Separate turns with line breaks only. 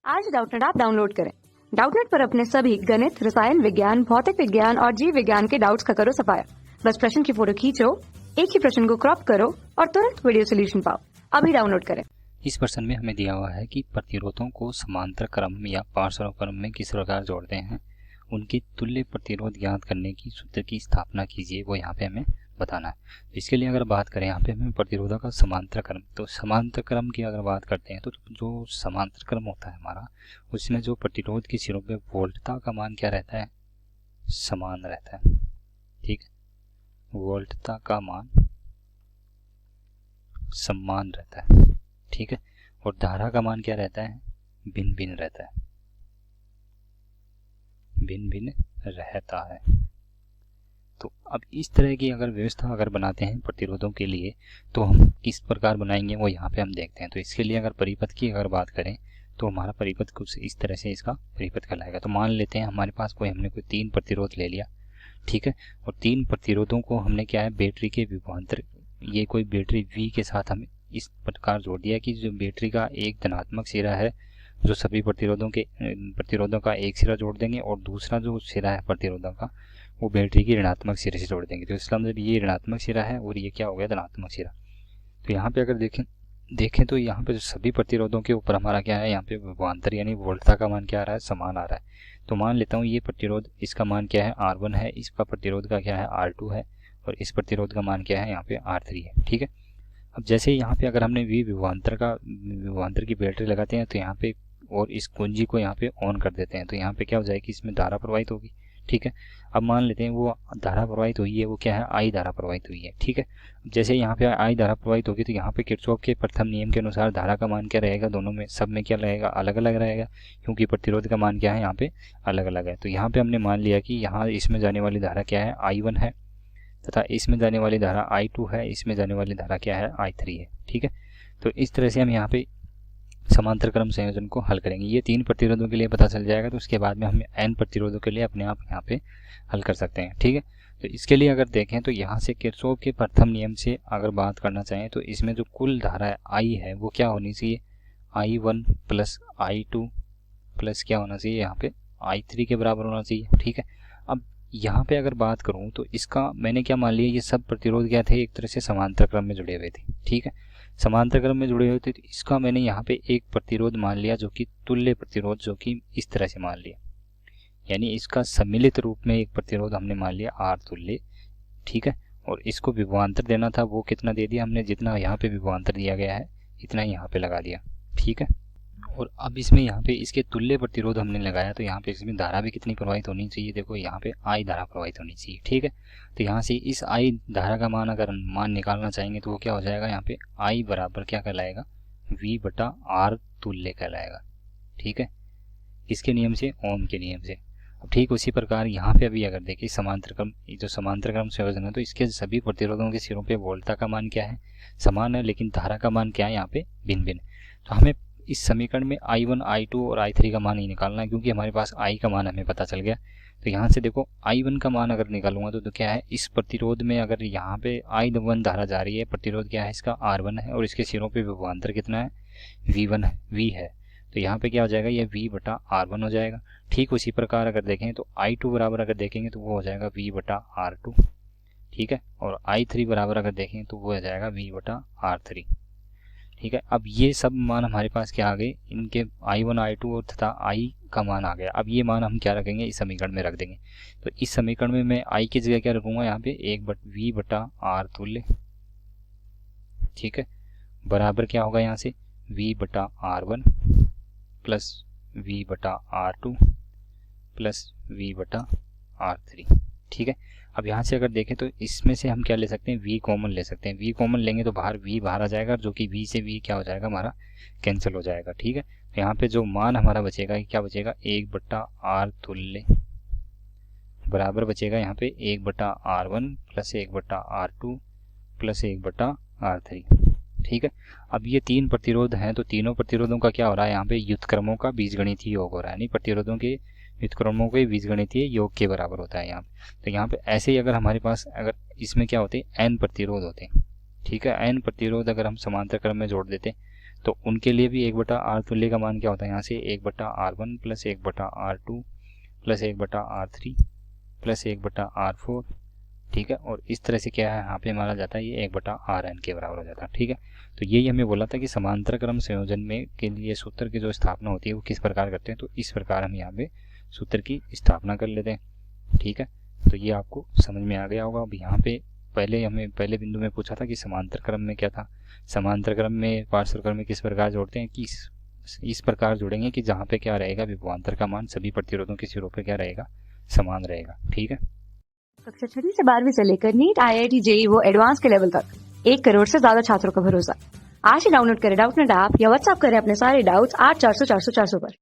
आज Doubtnut app download करें। Doubtnut पर अपने सभी गणित, रसायन विज्ञान, भौतिक विज्ञान और जीव विज्ञान के डाउट्स का करो सफाया। बस प्रश्न की फोटो खींचो, एक ही प्रश्न को क्रॉप करो और तुरंत वीडियो सोल्यूशन पाओ। अभी डाउनलोड करें।
इस प्रश्न में हमें दिया हुआ है कि प्रतिरोधों को समांतर क्रम या पार्श्व क्रम में किस प्रकार जोड़ते हैं, उनकी तुल्य प्रतिरोध ज्ञात करने की सूत्र की स्थापना कीजिए, वो यहाँ पे हमें बताना है। तो इसके लिए अगर बात करें यहाँ पे हमें प्रतिरोधों का समांतर क्रम, तो समांतर क्रम की अगर बात करते हैं तो जो समांतर क्रम होता है हमारा, उसमें जो प्रतिरोध के सिरों पे वोल्टता का मान क्या रहता है, समान रहता है। ठीक है, वोल्टता का मान समान रहता है। ठीक है, और धारा का मान क्या रहता है, भिन्न भिन्न रहता है, भिन्न भिन्न रहता है। तो अब इस तरह की अगर व्यवस्था अगर बनाते हैं प्रतिरोधों के लिए, तो हम किस प्रकार बनाएंगे वो यहाँ पे हम देखते हैं। तो इसके लिए अगर परिपथ की अगर बात करें तो हमारा परिपथ कुछ इस तरह से इसका परिपथ कहलाएगा। तो मान लेते हैं हमारे पास हमने कोई 3 प्रतिरोध ले लिया। ठीक है, और 3 प्रतिरोधों को हमने क्या है, बैटरी के विभवांतर, ये कोई बैटरी V के साथ हमें इस प्रकार जोड़ दिया कि जो बैटरी का एक धनात्मक सिरा है, जो सभी प्रतिरोधों का एक सिरा जोड़ देंगे, और दूसरा जो सिरा है प्रतिरोधों का वो बैटरी की ऋणात्मक सिरे से जोड़ देंगे। तो इसका मतलब ये ऋणात्मक सिरा है और ये क्या हो गया, धनात्मक सिरा। तो यहाँ पे अगर देखें तो यहाँ पे जो सभी प्रतिरोधों के ऊपर हमारा क्या है, यहाँ पे विभवांतर यानी वोल्टता का मान क्या आ रहा है, समान आ रहा है। तो मान लेता हूँ ये प्रतिरोध, इसका मान क्या है, R1 है, इसका प्रतिरोध का क्या है, R2 है, और इस प्रतिरोध का मान क्या है, यहाँ पे R3 है। ठीक है, अब जैसे यहाँ पे अगर हमने विभवांतर की बैटरी लगाते हैं तो यहाँ पे, और इस कुंजी को यहाँ पे ऑन कर देते हैं, तो यहाँ पे क्या हो जाएगी, इसमें धारा प्रवाहित होगी। ठीक है, अब मान लेते हैं वो धारा प्रवाहित हुई है, वो क्या है, आई धारा प्रवाहित हुई है। ठीक है, जैसे यहाँ पे आई धारा प्रवाहित होगी तो यहाँ पे किरचॉफ के प्रथम नियम के अनुसार धारा का मान क्या रहेगा, दोनों में सब में क्या रहेगा, अलग अलग रहेगा, क्योंकि प्रतिरोध का मान क्या है, यहाँ पे अलग अलग है। तो यहाँ पे हमने मान लिया कि यहाँ इसमें जाने वाली धारा क्या है, I1 है, तथा इसमें जाने वाली धारा I2 है, इसमें जाने वाली धारा क्या है, I3 है। ठीक है, तो इस तरह से हम यहाँ पे समांतर क्रम संयोजन को हल करेंगे। ये 3 प्रतिरोधों के लिए पता चल जाएगा, तो उसके बाद में हम n प्रतिरोधों के लिए अपने आप यहाँ पे हल कर सकते हैं। ठीक है, तो इसके लिए अगर देखें तो यहाँ से किरचॉफ के प्रथम नियम से अगर बात करना चाहें तो इसमें जो कुल धारा है I है वो क्या होनी चाहिए, I1 प्लस I2 प्लस क्या होना चाहिए, यहाँ पे I3 के बराबर होना चाहिए। ठीक है, अब यहाँ पे अगर बात करूँ तो इसका मैंने क्या मान लिया, ये सब प्रतिरोध क्या थे, एक तरह से समांतर क्रम में जुड़े हुए थे। ठीक है, समांतर क्रम में जुड़े हुए थे, तो इसका मैंने यहाँ पे एक प्रतिरोध मान लिया जो कि तुल्य प्रतिरोध, जो कि इस तरह से मान लिया, यानी इसका सम्मिलित रूप में एक प्रतिरोध हमने मान लिया R तुल्य। ठीक है, और इसको विभवांतर देना था, वो कितना दे दिया हमने, जितना यहाँ पे विभवांतर दिया गया है इतना यहाँ पे लगा दिया। ठीक है, और अब इसमें यहाँ पे इसके तुल्य प्रतिरोध हमने लगाया, तो यहाँ पे इसमें धारा भी कितनी प्रवाहित होनी चाहिए, देखो यहाँ पे I धारा प्रवाहित होनी चाहिए। ठीक है, तो यहाँ से इस I धारा का मान अगर निकालना चाहेंगे तो वो क्या हो जाएगा, यहाँ पे I बराबर क्या कहलाएगा, V बटा R तुल्य कहलाएगा। ठीक है, किसके नियम से, ओम के नियम से। अब ठीक उसी प्रकार यहाँ पे अभी अगर देखिए समांतर क्रम संयोजन है, तो इसके सभी प्रतिरोधों के सिरों पे वोल्टता का मान क्या है, समान है, लेकिन धारा का मान क्या है, यहाँ पे भिन्न भिन्न। तो हमें इस समीकरण में I1, I2 और I3 का मान ही निकालना है, क्योंकि हमारे पास I का मान हमें पता चल गया। तो यहाँ से देखो I1 का मान अगर निकालूंगा तो क्या है, इस प्रतिरोध में अगर यहाँ पे I1 धारा जा रही है, प्रतिरोध क्या है इसका, R1 है, और इसके सिरों पे विभवांतर कितना है, V है। तो यहाँ पे क्या हो जाएगा, ये V बटा R1 हो जाएगा। ठीक उसी प्रकार अगर देखें तो I2 बराबर अगर देखेंगे तो वो हो जाएगा V बटा R2। ठीक है, और I3 बराबर अगर देखें तो वो हो जाएगा V बटा R3। ठीक है, अब ये सब मान हमारे पास क्या आ गए, इनके I1, I2 और तथा I का मान आ गया। अब ये मान हम क्या रखेंगे, इस समीकरण में रख देंगे। तो इस समीकरण में मैं I की जगह क्या रखूंगा, यहाँ पे V बटा R तुल्य। ठीक है, बराबर क्या होगा यहाँ से, V बटा R1 प्लस V बटा R2 प्लस V बटा R3। ठीक है, अब यहाँ से अगर देखें तो इसमें से हम क्या ले सकते हैं, V कॉमन ले सकते हैं। V कॉमन लेंगे तो बाहर V बाहर आ जाएगा, जो कि V से V क्या हो जाएगा, हमारा कैंसिल हो जाएगा। ठीक है, तो यहाँ पे जो मान हमारा बचेगा क्या बचेगा, 1 बटा R तुल्य बराबर बचेगा यहाँ पे 1 बटा R1 प्लस 1 बटा R2 प्लस 1 बटा R3। ठीक है, अब ये 3 प्रतिरोध हैं, तो तीनों प्रतिरोधों का क्या हो रहा है, यहाँ पे व्युत्क्रमों का बीजगणितीय योग हो रहा है, यानी प्रतिरोधों के व्युत्क्रमों के बीजगणितीय योग के बराबर होता है यहाँ पे। तो यहाँ पे ऐसे ही अगर हमारे पास अगर इसमें क्या होते हैं, n प्रतिरोध होते हैं। ठीक है, n प्रतिरोध अगर हम समांतर क्रम में जोड़ देते तो उनके लिए भी 1/r तुल्य का मान क्या होता है, यहाँ से 1/r1 plus 1/r2 plus 1/r3 plus 1/r4, ठीक है। और इस तरह से क्या है यहाँ पे माना जाता है, ये 1/rn के बराबर हो जाता है, ठीक है। तो यही हमें बोला था कि समांतर क्रम संयोजन में के लिए सूत्र की जो स्थापना होती है वो किस प्रकार करते हैं, तो इस प्रकार हम यहाँ पे सूत्र की स्थापना कर लेते हैं, ठीक है। तो ये आपको समझ में आ गया होगा। अब यहाँ पे पहले बिंदु में पूछा था कि समांतर क्रम में क्या था, समांतर क्रम में पार्श्व क्रम में किस प्रकार जोड़ते हैं, कि इस प्रकार जोड़ेंगे कि जहाँ पे क्या रहेगा, विभवांतर का मान सभी प्रतिरोधों के सिरों पे क्या रहेगा, समान रहेगा, ठीक है।
कक्षा 6वीं से 12वीं से लेकर नीट, IIT, JEE वो एडवांस के लेवल तक 1 करोड़ से ज्यादा छात्रों का भरोसा। आज ही डाउनलोड करें डाउटनेट ऐप या व्हाट्सएप करें अपने सारे डाउट्स 8400 400 400 पर।